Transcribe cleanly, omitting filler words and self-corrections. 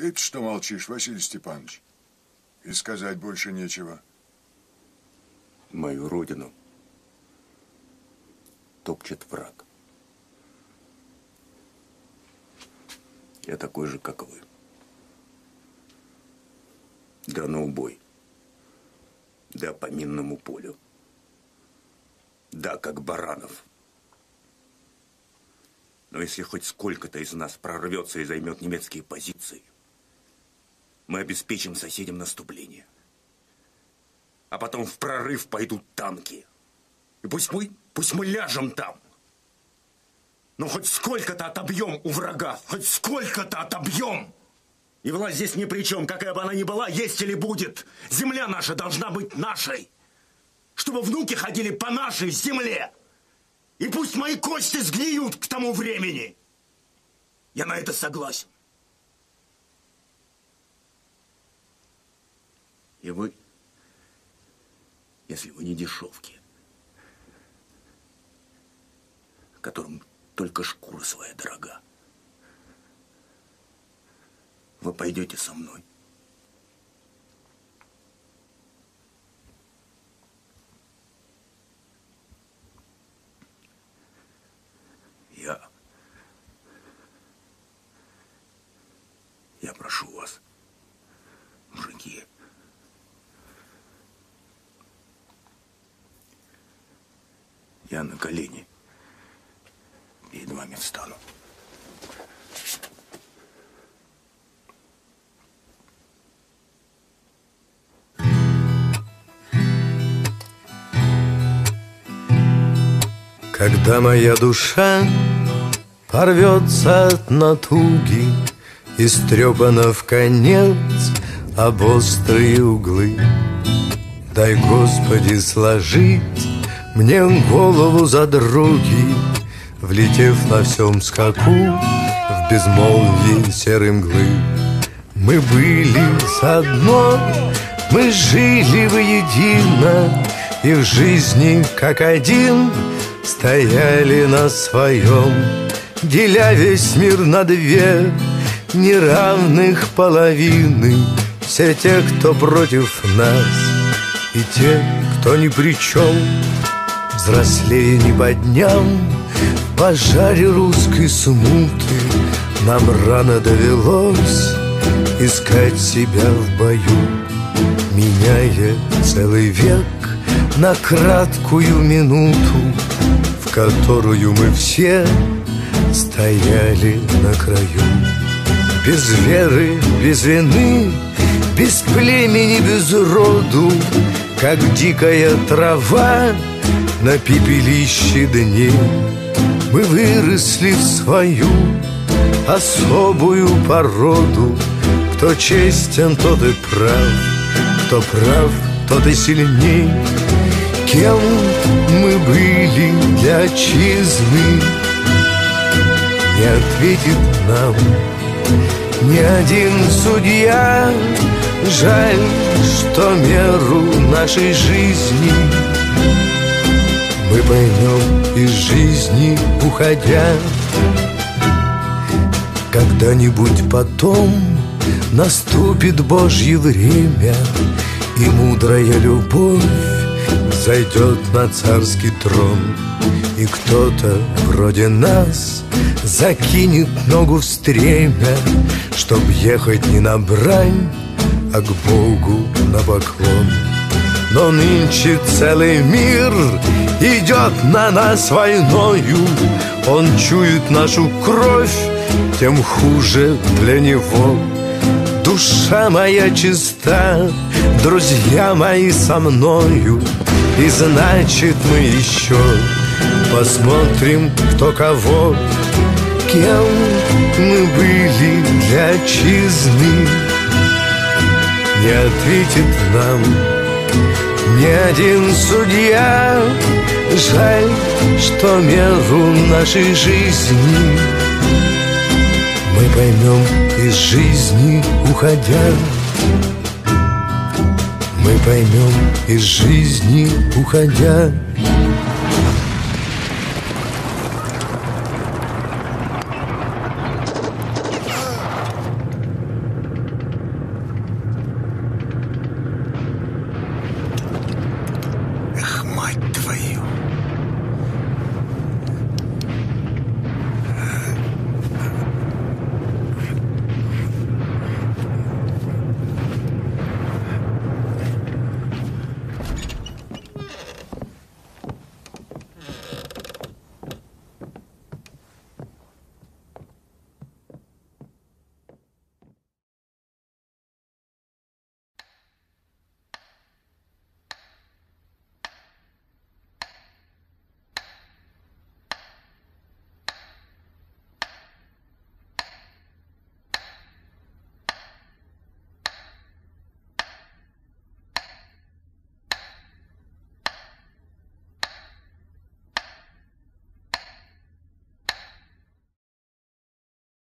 Ты-то что молчишь, Василий Степанович? И сказать больше нечего. Мою родину топчет враг. Я такой же, как вы. Да на убой. Да по минному полю. Да, как баранов. Но если хоть сколько-то из нас прорвется и займет немецкие позиции, мы обеспечим соседям наступление. А потом в прорыв пойдут танки. И пусть мы ляжем там. Но хоть сколько-то отобьем у врага. Хоть сколько-то отобьем. И власть здесь ни при чем, какая бы она ни была, есть или будет. Земля наша должна быть нашей. Чтобы внуки ходили по нашей земле. И пусть мои кости сгниют к тому времени. Я на это согласен. И вы, если вы не дешевки, которым только шкура своя дорога, вы пойдете со мной. Я прошу вас, мужики, я на колени перед вами встану. Когда моя душа порвется от натуги, истрепана в конец об острые углы, дай, Господи, сложить мне голову за други, влетев на всем скаку в безмолвие серой мглы. Мы были заодно, мы жили воедино, и в жизни как один стояли на своем, деля весь мир на две неравных половины. Все те, кто против нас, и те, кто ни при чем. Взрослее не по дням, в пожаре русской смуты нам рано довелось искать себя в бою, меняя целый век на краткую минуту, в которую мы все стояли на краю. Без веры, без вины, без племени, без роду, как дикая трава на пепелище дней, мы выросли в свою особую породу. Кто честен, тот и прав, кто прав, тот и сильней. Кем мы были для отчизны, не ответит нам ни один судья. Жаль, что меру нашей жизни мы поймем из жизни уходя. Когда-нибудь потом наступит Божье время, и мудрая любовь зайдет на царский трон, и кто-то вроде нас закинет ногу в стремя, чтоб ехать не на брань, а к Богу на поклон. Но нынче целый мир идет на нас войною, он чует нашу кровь, тем хуже для него. Душа моя чиста, друзья мои со мною, и значит мы еще посмотрим, кто кого. Кем мы были для отчизны, не ответит нам ни один судья. Жаль, что меру нашей жизни мы поймем из жизни уходя. Мы поймем из жизни уходя.